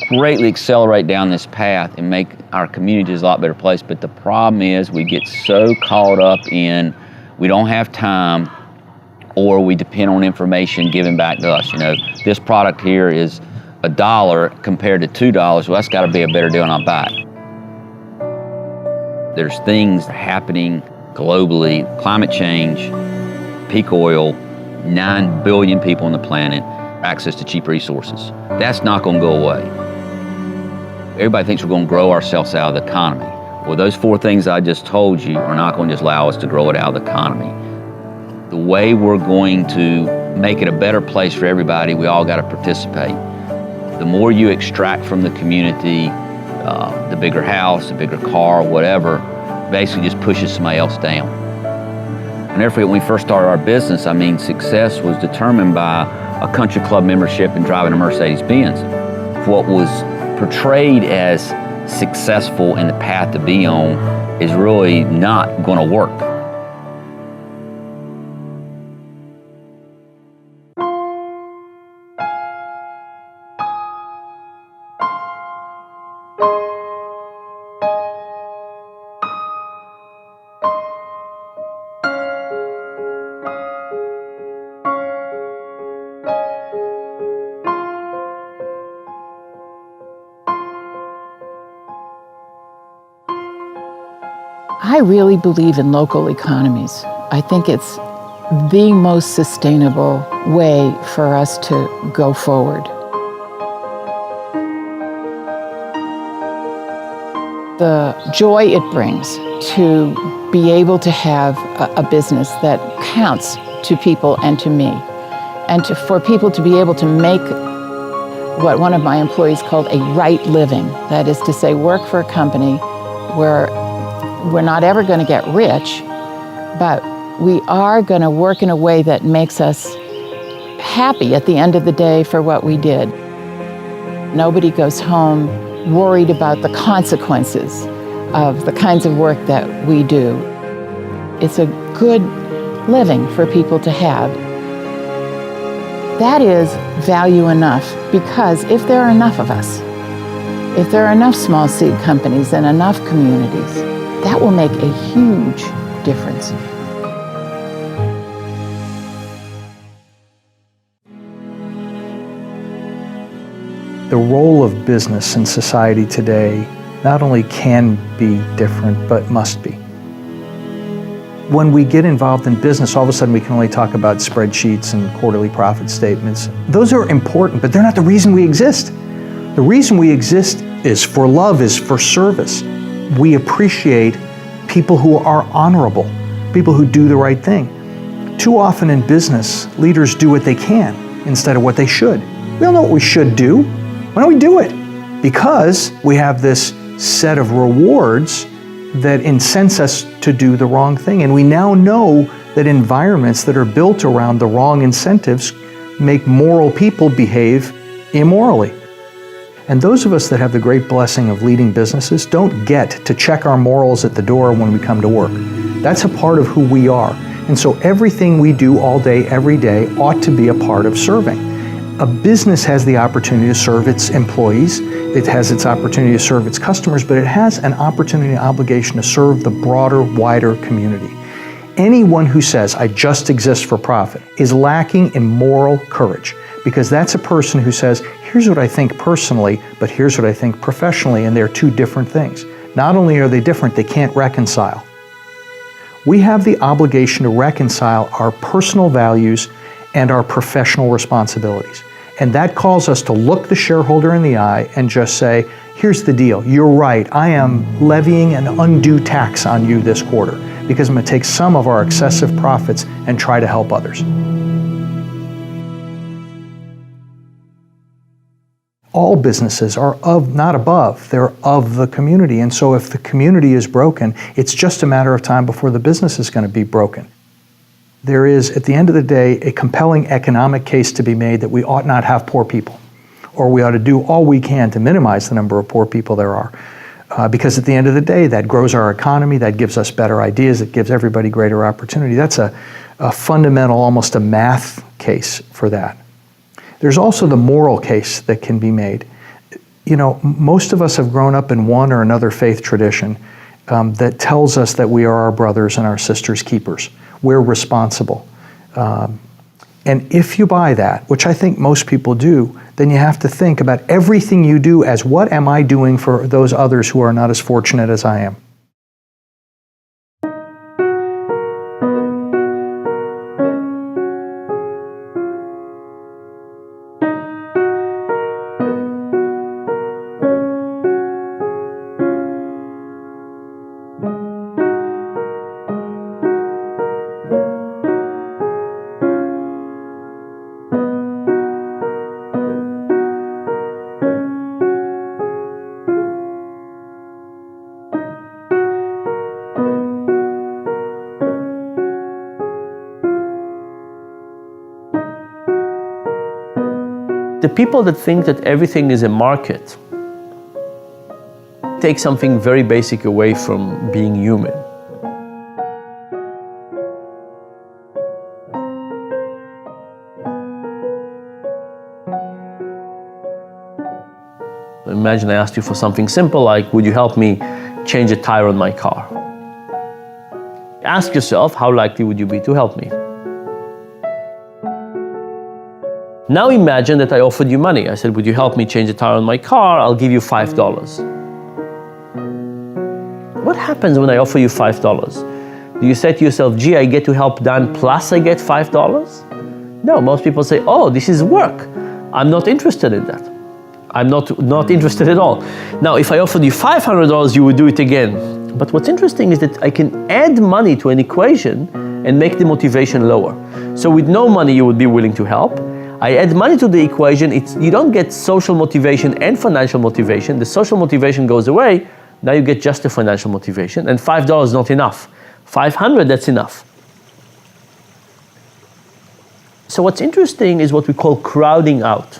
greatly accelerate down this path and make our communities a lot better place. But the problem is we get so caught up in, we don't have time, or we depend on information given back to us. You know, this product here is $1 compared to $2. Well, that's got to be a better deal, and I'll buy it. There's things happening globally: climate change, peak oil, 9 billion people on the planet, access to cheap resources. That's not going to go away. Everybody thinks we're going to grow ourselves out of the economy. Well, those 4 things I just told you are not going to just allow us to grow it out of the economy. The way we're going to make it a better place for everybody, we all got to participate. The more you extract from the community, the bigger house, the bigger car, whatever, basically just pushes somebody else down. I'll never forget when we first started our business, I mean, success was determined by a country club membership and driving a Mercedes-Benz. What was portrayed as successful in the path to be on is really not going to work. I really believe in local economies. I think it's the most sustainable way for us to go forward. The joy it brings to be able to have a business that counts to people and to me, and for people to be able to make what one of my employees called a right living. That is to say, work for a company where we're not ever going to get rich, but we are going to work in a way that makes us happy at the end of the day for what we did. Nobody goes home worried about the consequences of the kinds of work that we do. It's a good living for people to have. That is value enough, because if there are enough of us, if there are enough small seed companies and enough communities, that will make a huge difference. The role of business in society today not only can be different, but must be. When we get involved in business, all of a sudden we can only talk about spreadsheets and quarterly profit statements. Those are important, but they're not the reason we exist. The reason we exist is for love, is for service. We appreciate people who are honorable, people who do the right thing. Too often in business, leaders do what they can instead of what they should. We all know what we should do. Why don't we do it? because we have this set of rewards that incense us to do the wrong thing. And we now know that environments that are built around the wrong incentives make moral people behave immorally. And those of us that have the great blessing of leading businesses don't get to check our morals at the door when we come to work. That's a part of who we are. And so everything we do all day, every day, ought to be a part of serving. A business has the opportunity to serve its employees, it has its opportunity to serve its customers, but it has an opportunity and obligation to serve the broader, wider community. Anyone who says, I just exist for profit, is lacking in moral courage, because that's a person who says, here's what I think personally, but here's what I think professionally, and they're two different things. Not only are they different, they can't reconcile. We have the obligation to reconcile our personal values and our professional responsibilities. And that calls us to look the shareholder in the eye and just say, here's the deal, you're right, I am levying an undue tax on you this quarter because I'm going to take some of our excessive profits and try to help others. All businesses are not above, they're of the community. And so if the community is broken, it's just a matter of time before the business is going to be broken. There is, at the end of the day, a compelling economic case to be made that we ought not have poor people, or we ought to do all we can to minimize the number of poor people there are. Because at the end of the day, that grows our economy, that gives us better ideas, it gives everybody greater opportunity. That's a fundamental, almost a math case for that. There's also the moral case that can be made. You know, most of us have grown up in one or another faith tradition that tells us that we are our brothers and our sisters' keepers. We're responsible. And if you buy that, which I think most people do, then you have to think about everything you do as what am I doing for those others who are not as fortunate as I am. The people that think that everything is a market take something very basic away from being human. Imagine I asked you for something simple like, would you help me change a tire on my car? Ask yourself, how likely would you be to help me? Now imagine that I offered you money. I said, would you help me change a tire on my car? I'll give you $5. What happens when I offer you $5? Do you say to yourself, gee, I get to help Dan plus I get $5? No, most people say, oh, this is work. I'm not interested in that. I'm not interested at all. Now, if I offered you $500, you would do it again. But what's interesting is that I can add money to an equation and make the motivation lower. So with no money, you would be willing to help. I add money to the equation, you don't get social motivation and financial motivation. The social motivation goes away, now you get just the financial motivation, and $5 is not enough. $500, that's enough. So what's interesting is what we call crowding out.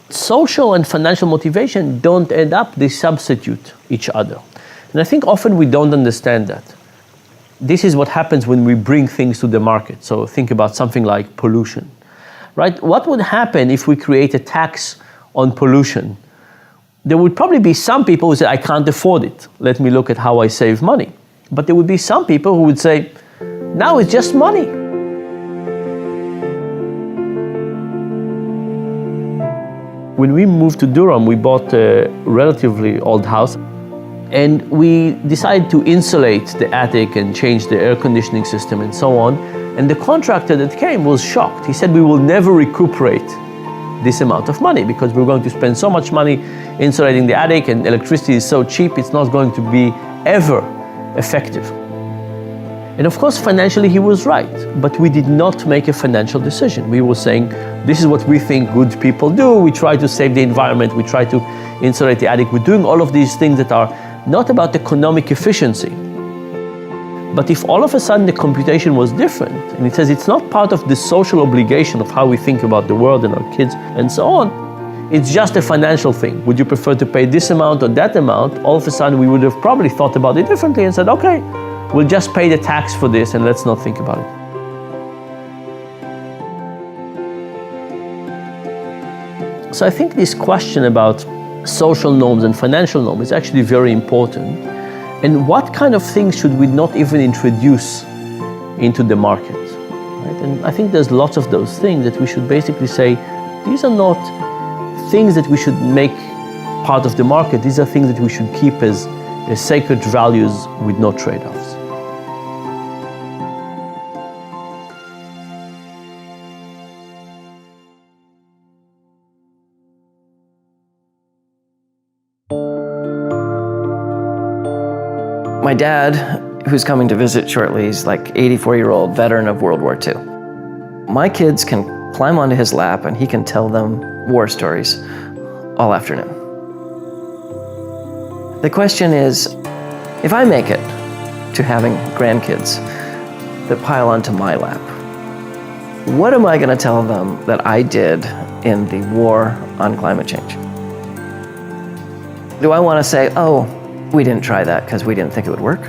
Social and financial motivation don't end up, they substitute each other. And I think often we don't understand that. This is what happens when we bring things to the market. So think about something like pollution. Right? What would happen if we create a tax on pollution? There would probably be some people who say, I can't afford it. Let me look at how I save money. But there would be some people who would say, now it's just money. When we moved to Durham, we bought a relatively old house. And we decided to insulate the attic and change the air conditioning system and so on. And the contractor that came was shocked. He said, we will never recuperate this amount of money because we're going to spend so much money insulating the attic and electricity is so cheap, it's not going to be ever effective. And of course, financially, he was right, but we did not make a financial decision. We were saying, This is what we think good people do. We try to save the environment. We try to insulate the attic. We're doing all of these things that are not about economic efficiency. But if all of a sudden the computation was different, and it says it's not part of the social obligation of how we think about the world and our kids and so on, it's just a financial thing. Would you prefer to pay this amount or that amount? All of a sudden we would have probably thought about it differently and said, okay, we'll just pay the tax for this and let's not think about it. So I think this question about social norms and financial norms is actually very important. And what kind of things should we not even introduce into the market? Right? And I think there's lots of those things that we should basically say, these are not things that we should make part of the market. These are things that we should keep as sacred values with no trade-offs. My dad, who's coming to visit shortly, he's like 84-year-old veteran of World War II. My kids can climb onto his lap and he can tell them war stories all afternoon. The question is, if I make it to having grandkids that pile onto my lap, what am I going to tell them that I did in the war on climate change? Do I want to say, oh, we didn't try that because we didn't think it would work?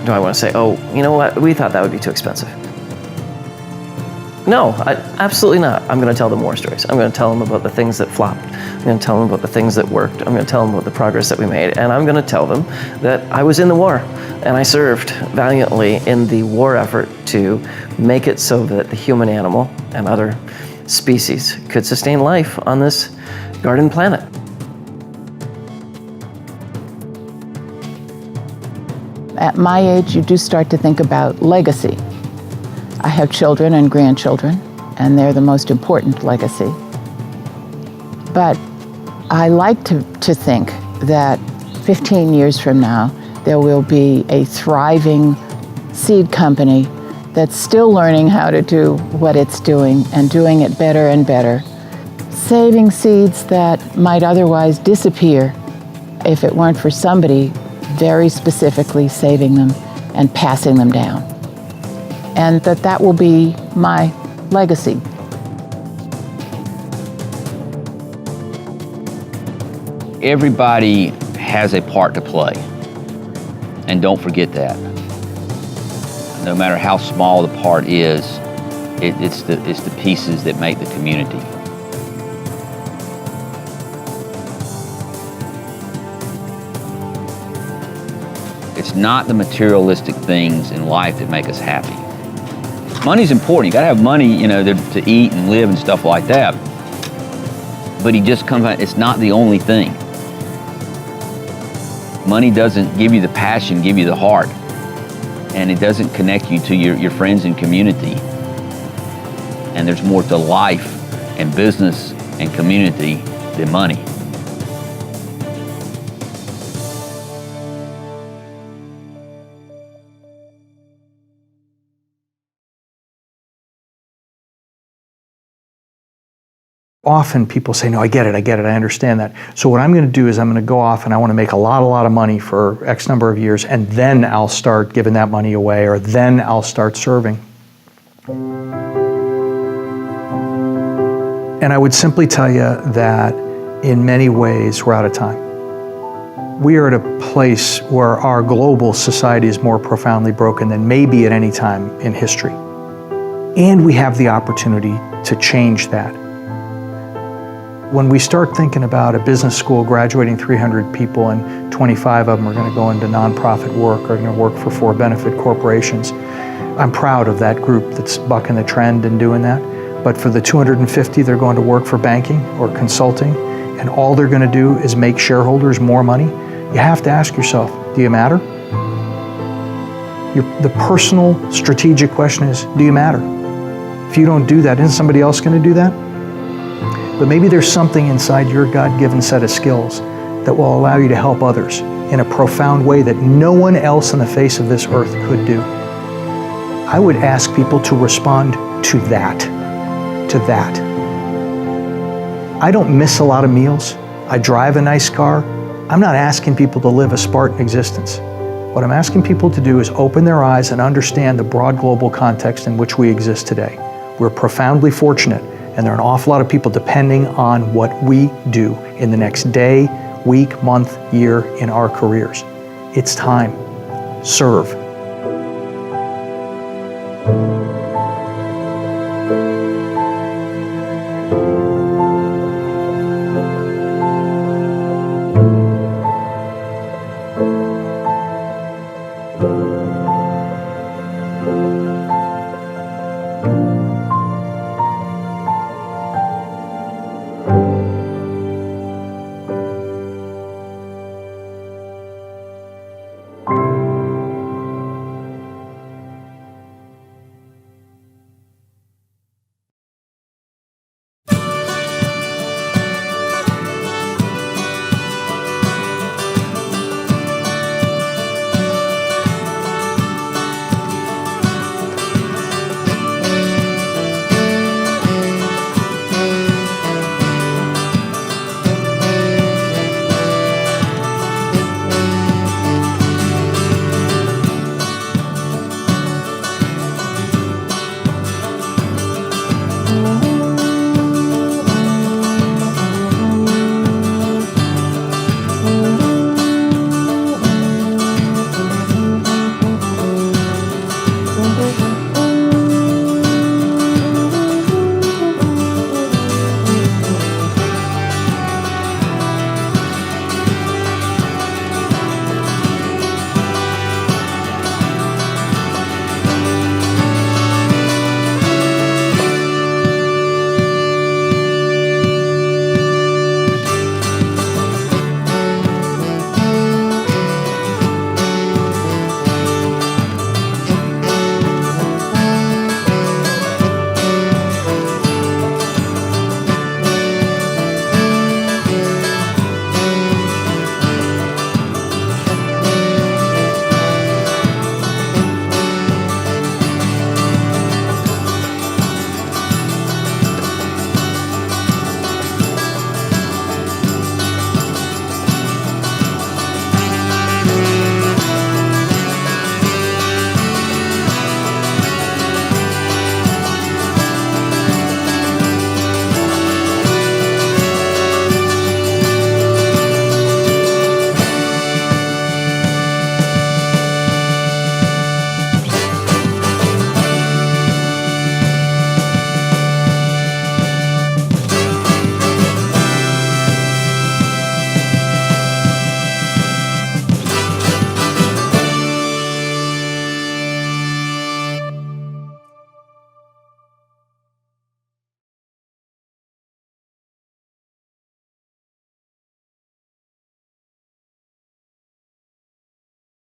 Do I want to say, oh, you know what, we thought that would be too expensive? No, absolutely not. I'm going to tell them war stories. I'm going to tell them about the things that flopped. I'm going to tell them about the things that worked. I'm going to tell them about the progress that we made. And I'm going to tell them that I was in the war and I served valiantly in the war effort to make it so that the human animal and other species could sustain life on this garden planet. At my age, you do start to think about legacy. I have children and grandchildren, and they're the most important legacy. But I like to think that 15 years from now, there will be a thriving seed company that's still learning how to do what it's doing and doing it better and better, saving seeds that might otherwise disappear if it weren't for somebody very specifically saving them and passing them down. And that will be my legacy. Everybody has a part to play, and don't forget that. No matter how small the part is, it's the pieces that make the community. It's not the materialistic things in life that make us happy. Money's important. You gotta have money, to eat and live and stuff like that. But he just comes out, it's not the only thing. Money doesn't give you the passion, give you the heart. And it doesn't connect you to your friends and community. And there's more to life and business and community than money. Often people say, no, I get it, I understand that. So what I'm going to do is I'm going to go off and I want to make a lot of money for X number of years, and then I'll start giving that money away, or then I'll start serving. And I would simply tell you that in many ways we're out of time. We are at a place where our global society is more profoundly broken than maybe at any time in history. And we have the opportunity to change that. When we start thinking about a business school graduating 300 people and 25 of them are going to go into nonprofit work or going to work for for-benefit corporations, I'm proud of that group that's bucking the trend and doing that. But for the 250, they're going to work for banking or consulting, and all they're going to do is make shareholders more money. You have to ask yourself, do you matter? The personal strategic question is, do you matter? If you don't do that, isn't somebody else going to do that? But maybe there's something inside your God-given set of skills that will allow you to help others in a profound way that no one else on the face of this earth could do. I would ask people to respond to that. to that. I don't miss a lot of meals. I drive a nice car. I'm not asking people to live a Spartan existence. What I'm asking people to do is open their eyes and understand the broad global context in which we exist today. We're profoundly fortunate, and there are an awful lot of people depending on what we do in the next day, week, month, year in our careers. It's time. Serve.